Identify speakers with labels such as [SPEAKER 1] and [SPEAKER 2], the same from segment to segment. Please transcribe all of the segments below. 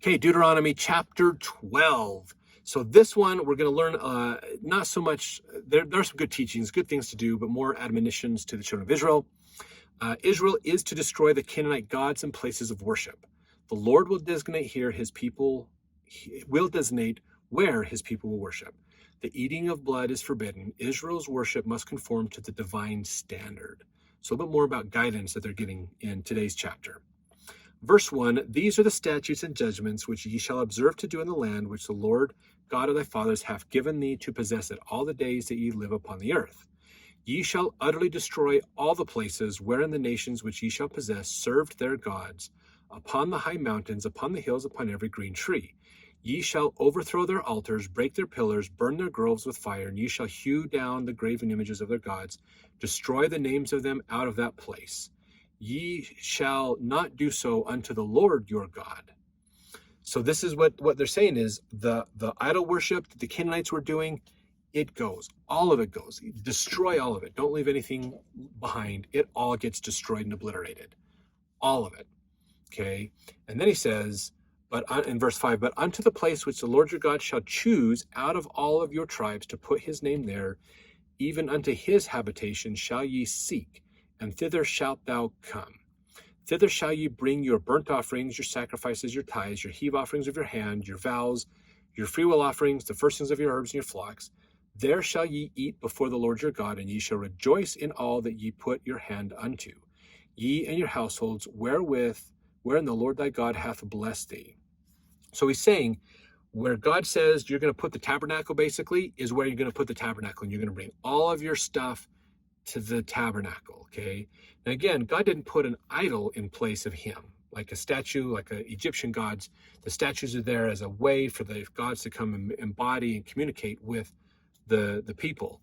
[SPEAKER 1] Okay, Deuteronomy chapter 12. So this one, we're going to learn not so much, there are some good teachings, good things to do, but more admonitions to the children of Israel. Israel is to destroy the Canaanite gods and places of worship. The Lord will designate here his people, he will designate where his people will worship. The eating of blood is forbidden. Israel's worship must conform to the divine standard. So a little bit more about guidance that they're getting in today's chapter. Verse 1, these are the statutes and judgments which ye shall observe to do in the land which the Lord God of thy fathers hath given thee to possess it all the days that ye live upon the earth. Ye shall utterly destroy all the places wherein the nations which ye shall possess served their gods, upon the high mountains, upon the hills, upon every green tree. Ye shall overthrow their altars, break their pillars, burn their groves with fire, and ye shall hew down the graven images of their gods, destroy the names of them out of that place. Ye shall not do so unto the Lord your God. So this is what they're saying is the idol worship that the Canaanites were doing, it goes. All of it goes. Destroy all of it. Don't leave anything behind. It all gets destroyed and obliterated. All of it. Okay? And then he says, but in verse 5, but unto the place which the Lord your God shall choose out of all of your tribes to put his name there, even unto his habitation shall ye seek, and thither shalt thou come. Thither shall ye bring your burnt offerings, your sacrifices, your tithes, your heave offerings of your hand, your vows, your freewill offerings, the firstlings of your herbs and your flocks. There shall ye eat before the Lord your God, and ye shall rejoice in all that ye put your hand unto, ye and your households, wherein the Lord thy God hath blessed thee. So he's saying, where God says you're going to put the tabernacle, basically, is where you're going to put the tabernacle, and you're going to bring all of your stuff to the tabernacle, okay? And again, God didn't put an idol in place of him, like a statue, like Egyptian gods. The statues are there as a way for the gods to come and embody and communicate with the people,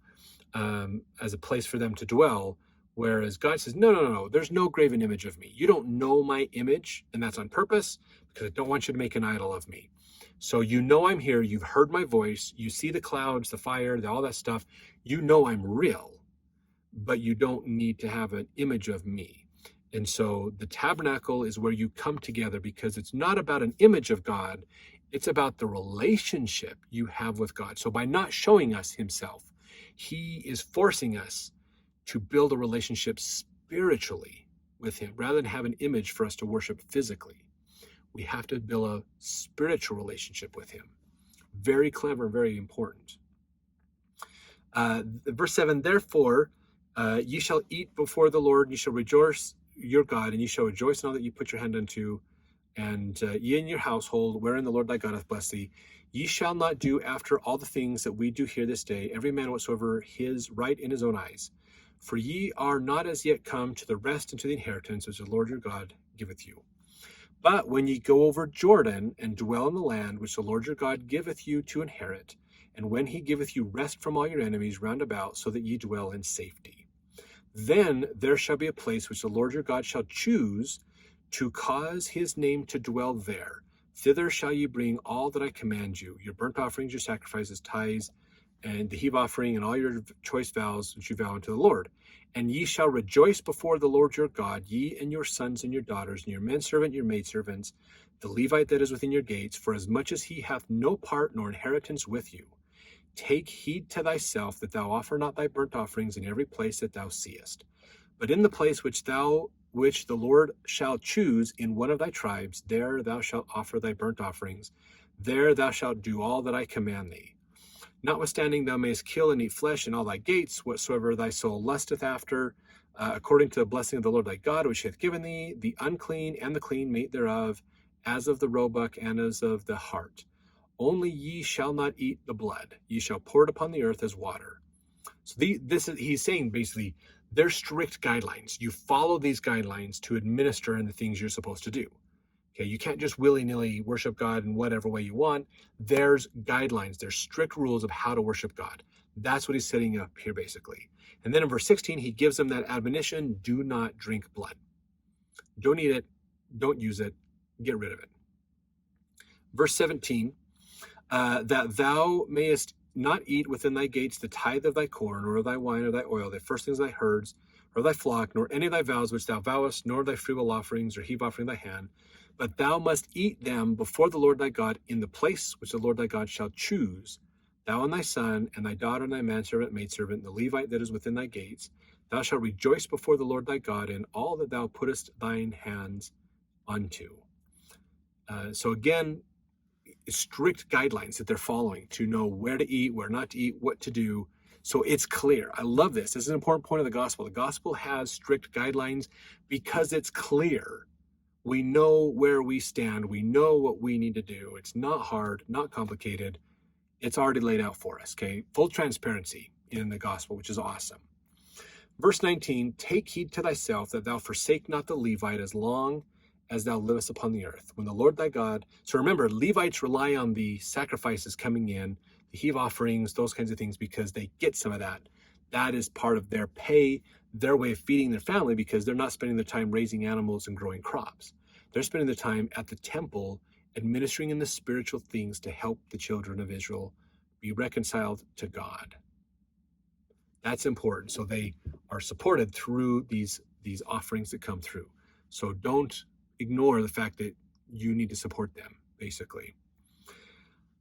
[SPEAKER 1] as a place for them to dwell. Whereas God says, no, there's no graven image of me. You don't know my image, and that's on purpose, because I don't want you to make an idol of me. So you know I'm here, you've heard my voice, you see the clouds, the fire, all that stuff. You know I'm real, but you don't need to have an image of me. And so the tabernacle is where you come together, because it's not about an image of God, it's about the relationship you have with God. So by not showing us himself, he is forcing us to build a relationship spiritually with him, rather than have an image for us to worship physically. We have to build a spiritual relationship with him. Very clever, very important. Verse 7, therefore, ye shall eat before the Lord, and ye shall rejoice your God, and ye shall rejoice in all that ye put your hand unto, and ye and your household, wherein the Lord thy God hath blessed thee. Ye shall not do after all the things that we do here this day, every man whatsoever his right in his own eyes. For ye are not as yet come to the rest and to the inheritance which the Lord your God giveth you. But when ye go over Jordan, and dwell in the land which the Lord your God giveth you to inherit, and when he giveth you rest from all your enemies round about, so that ye dwell in safety, then there shall be a place which the Lord your God shall choose to cause his name to dwell there. Thither shall ye bring all that I command you, your burnt offerings, your sacrifices, tithes, and the heave offering, and all your choice vows which you vow unto the Lord. And ye shall rejoice before the Lord your God, ye and your sons and your daughters, and your menservant and your maidservants, the Levite that is within your gates, for as much as he hath no part nor inheritance with you. Take heed to thyself that thou offer not thy burnt offerings in every place that thou seest. But in the place which the Lord shall choose in one of thy tribes, there thou shalt offer thy burnt offerings. There thou shalt do all that I command thee. Notwithstanding, thou mayest kill and eat flesh in all thy gates, whatsoever thy soul lusteth after, according to the blessing of the Lord thy God, which he hath given thee, the unclean and the clean meat thereof, as of the roebuck and as of the hart. Only ye shall not eat the blood. Ye shall pour it upon the earth as water. So he's saying basically, there's strict guidelines. You follow these guidelines to administer in the things you're supposed to do. Okay, you can't just willy-nilly worship God in whatever way you want. There's guidelines. There's strict rules of how to worship God. That's what he's setting up here, basically. And then in verse 16, he gives them that admonition, do not drink blood. Don't eat it. Don't use it. Get rid of it. Verse 17, that thou mayest not eat within thy gates the tithe of thy corn, or thy wine, or thy oil, the firstlings of thy herds, or thy flock, nor any of thy vows which thou vowest, nor thy freewill offerings, or heave offering of thy hand, But thou must eat them before the Lord thy God in the place which the Lord thy God shall choose, thou and thy son, and thy daughter, and thy manservant, maidservant, and the Levite that is within thy gates. Thou shalt rejoice before the Lord thy God in all that thou puttest thine hands unto. So again, strict guidelines that they're following to know where to eat, where not to eat, what to do. So it's clear. I love this. This is an important point of the gospel. The gospel has strict guidelines because it's clear. We know where we stand. We know what we need to do. It's not hard, not complicated. It's already laid out for us, okay? Full transparency in the gospel, which is awesome. Verse 19, take heed to thyself that thou forsake not the Levite as long as thou livest upon the earth. When the Lord thy God, so remember, Levites rely on the sacrifices coming in, the heave offerings, those kinds of things, because they get some of that. That is part of their pay, their way of feeding their family, because they're not spending their time raising animals and growing crops. They're spending their time at the temple administering in the spiritual things to help the children of Israel be reconciled to God. That's important. So they are supported through these offerings that come through. So don't ignore the fact that you need to support them, basically.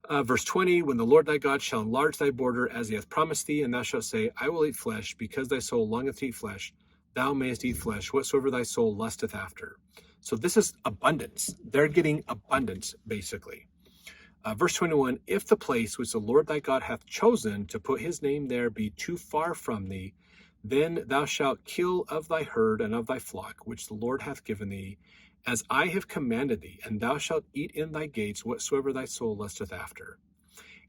[SPEAKER 1] Verse 20, when the Lord thy God shall enlarge thy border as he hath promised thee, and thou shalt say, I will eat flesh, because thy soul longeth to eat flesh, thou mayest eat flesh, whatsoever thy soul lusteth after. So this is abundance. They're getting abundance, basically. Verse 21, if the place which the Lord thy God hath chosen to put his name there be too far from thee, then thou shalt kill of thy herd and of thy flock, which the Lord hath given thee, as I have commanded thee, and thou shalt eat in thy gates whatsoever thy soul lusteth after.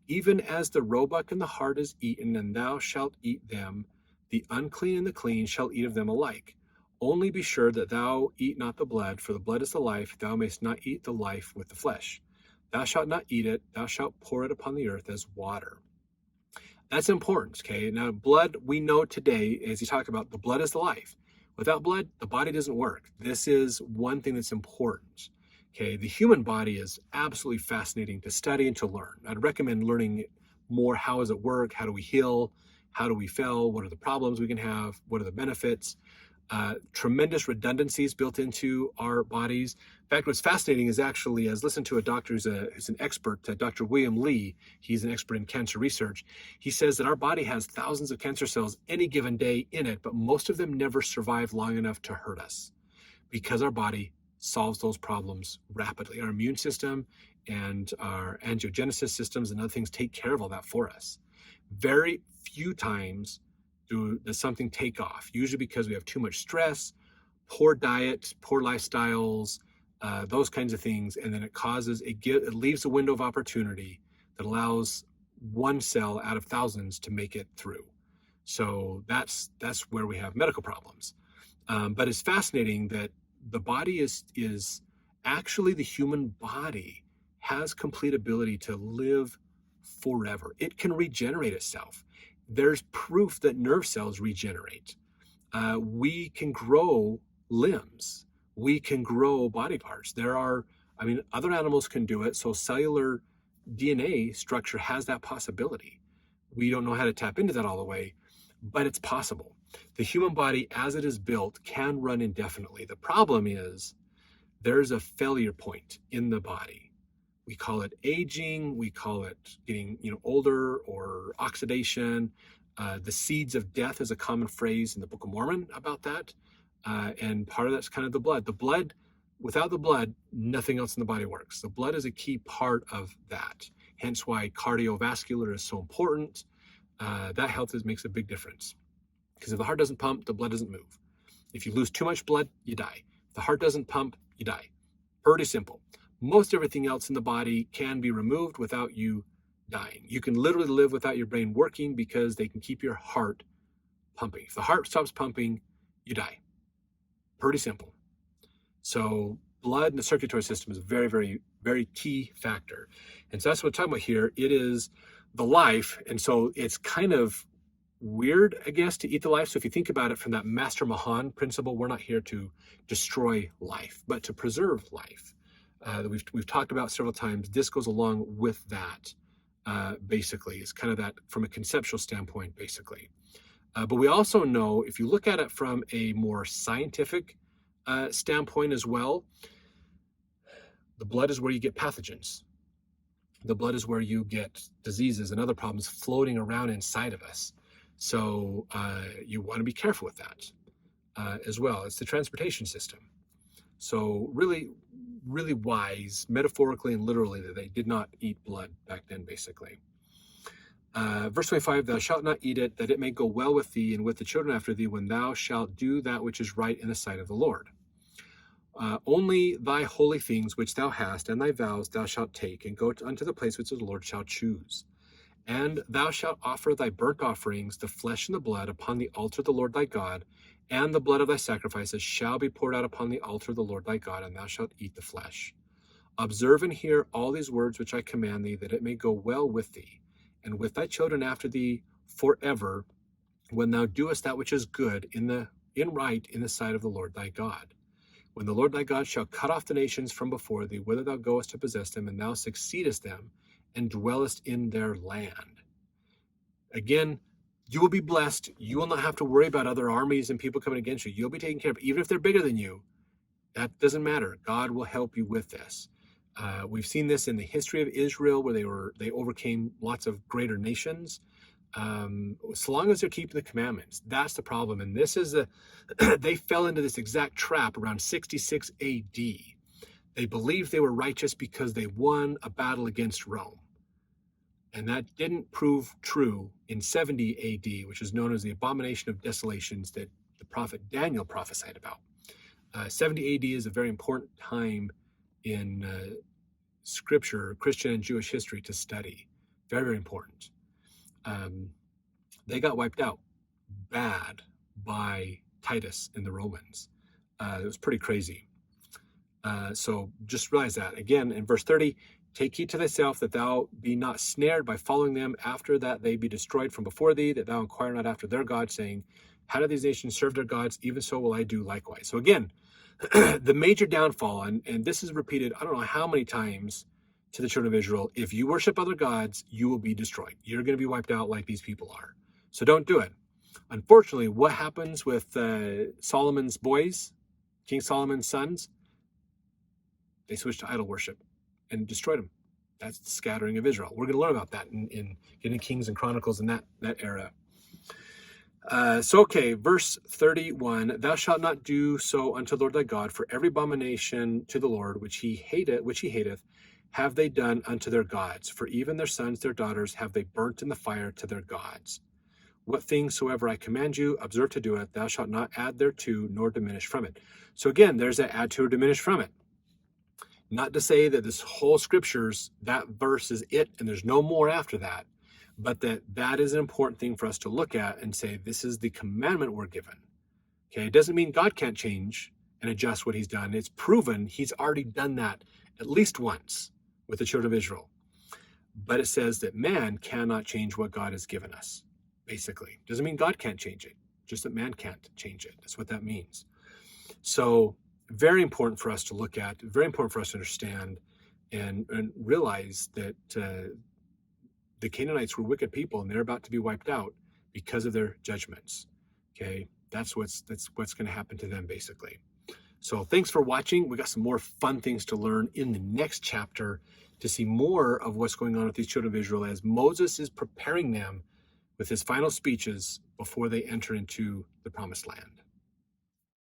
[SPEAKER 1] Even as the roebuck and the hart is eaten, and thou shalt eat them, the unclean and the clean shall eat of them alike. Only be sure that thou eat not the blood, for the blood is the life. Thou mayst not eat the life with the flesh. Thou shalt not eat it, thou shalt pour it upon the earth as water. That's important, okay? Now, blood, we know today, as you talk about, the blood is the life. Without blood, the body doesn't work. This is one thing that's important, okay? The human body is absolutely fascinating to study and to learn. I'd recommend learning more. How does it work? How do we heal? How do we fail? What are the problems we can have? What are the benefits? Tremendous redundancies built into our bodies. In fact, what's fascinating is actually, I was listening to a doctor who's an expert, Dr. William Lee. He's an expert in cancer research. He says that our body has thousands of cancer cells any given day in it, but most of them never survive long enough to hurt us because our body solves those problems rapidly. Our immune system and our angiogenesis systems and other things take care of all that for us. Very few times does something take off, usually because we have too much stress, poor diet, poor lifestyles, those kinds of things, and then it leaves a window of opportunity that allows one cell out of thousands to make it through. So that's where we have medical problems. But it's fascinating that the body is actually, the human body has complete ability to live forever. It can regenerate itself. There's proof that nerve cells regenerate. We can grow limbs. We can grow body parts. Other animals can do it. So cellular DNA structure has that possibility. We don't know how to tap into that all the way, but it's possible. The human body, as it is built, can run indefinitely. The problem is there's a failure point in the body. We call it aging. We call it getting older, or oxidation. The seeds of death is a common phrase in the Book of Mormon about that. And part of that's kind of the blood. Without the blood, nothing else in the body works. The blood is a key part of that. Hence why cardiovascular is so important. That health makes a big difference. Because if the heart doesn't pump, the blood doesn't move. If you lose too much blood, you die. If the heart doesn't pump, you die. Pretty simple. Most everything else in the body can be removed without you dying. You can literally live without your brain working because they can keep your heart pumping. If the heart stops pumping, you die. Pretty simple. So blood in the circulatory system is a very, very, very key factor. And so that's what we're talking about here. It is the life. And so it's kind of weird, I guess, to eat the life. So if you think about it from that Master Mahan principle, we're not here to destroy life, but to preserve life. That we've talked about several times. This goes along with that, basically. It's kind of that from a conceptual standpoint, basically. But we also know, if you look at it from a more scientific standpoint as well, The blood is where you get pathogens. The blood is where you get diseases and other problems floating around inside of us. So you want to be careful with that as well. It's the transportation system. So really, really wise, metaphorically and literally, that they did not eat blood back then, basically. Verse 25, thou shalt not eat it, that it may go well with thee and with the children after thee, when thou shalt do that which is right in the sight of the Lord. Only thy holy things which thou hast, and thy vows thou shalt take, and go unto the place which the Lord shall choose. And thou shalt offer thy burnt offerings, the flesh and the blood, upon the altar of the Lord thy God, and the blood of thy sacrifices shall be poured out upon the altar of the Lord thy God, and thou shalt eat the flesh. Observe and hear all these words which I command thee, that it may go well with thee, and with thy children after thee forever, when thou doest that which is good in right in the sight of the Lord thy God. When the Lord thy God shall cut off the nations from before thee, whither thou goest to possess them, and thou succeedest them, and dwellest in their land. Again, you will be blessed. You will not have to worry about other armies and people coming against you. You'll be taken care of, even if they're bigger than you. That doesn't matter. God will help you with this. We've seen this in the history of Israel, where they overcame lots of greater nations. As long as they're keeping the commandments, that's the problem. And this is they fell into this exact trap around 66 AD. They believed they were righteous because they won a battle against Rome. And that didn't prove true in 70 AD, which is known as the abomination of desolations that the prophet Daniel prophesied about. 70 AD is a very important time in scripture, Christian and Jewish history to study. Very, very important. They got wiped out bad by Titus and the Romans. It was pretty crazy. So just realize that. Again, in verse 30, take heed to thyself that thou be not snared by following them, after that they be destroyed from before thee, that thou inquire not after their gods, saying, how do these nations serve their gods? Even so will I do likewise. So again, the major downfall, and this is repeated I don't know how many times to the children of Israel, if you worship other gods, you will be destroyed. You're going to be wiped out like these people are. So don't do it. Unfortunately, what happens with Solomon's boys, King Solomon's sons? They switched to idol worship and destroyed them. That's the scattering of Israel. We're going to learn about that in Kings and Chronicles in that era. Okay, verse 31, thou shalt not do so unto the Lord thy God, for every abomination to the Lord which he hateth, have they done unto their gods, for even their sons, their daughters, have they burnt in the fire to their gods. What things soever I command you, observe to do it, thou shalt not add thereto, nor diminish from it. So again, there's that add to or diminish from it. Not to say that this whole scriptures, that verse is it, and there's no more after that, but that is an important thing for us to look at and say, this is the commandment we're given. Okay, it doesn't mean God can't change and adjust what he's done. It's proven he's already done that at least once with the children of Israel. But it says that man cannot change what God has given us, basically. Doesn't mean God can't change it, just that man can't change it. That's what that means. So very important for us to look at, very important for us to understand and realize that the Canaanites were wicked people and they're about to be wiped out because of their judgments. Okay, that's what's going to happen to them, basically. So thanks for watching. We got some more fun things to learn in the next chapter to see more of what's going on with these children of Israel as Moses is preparing them with his final speeches before they enter into the promised land.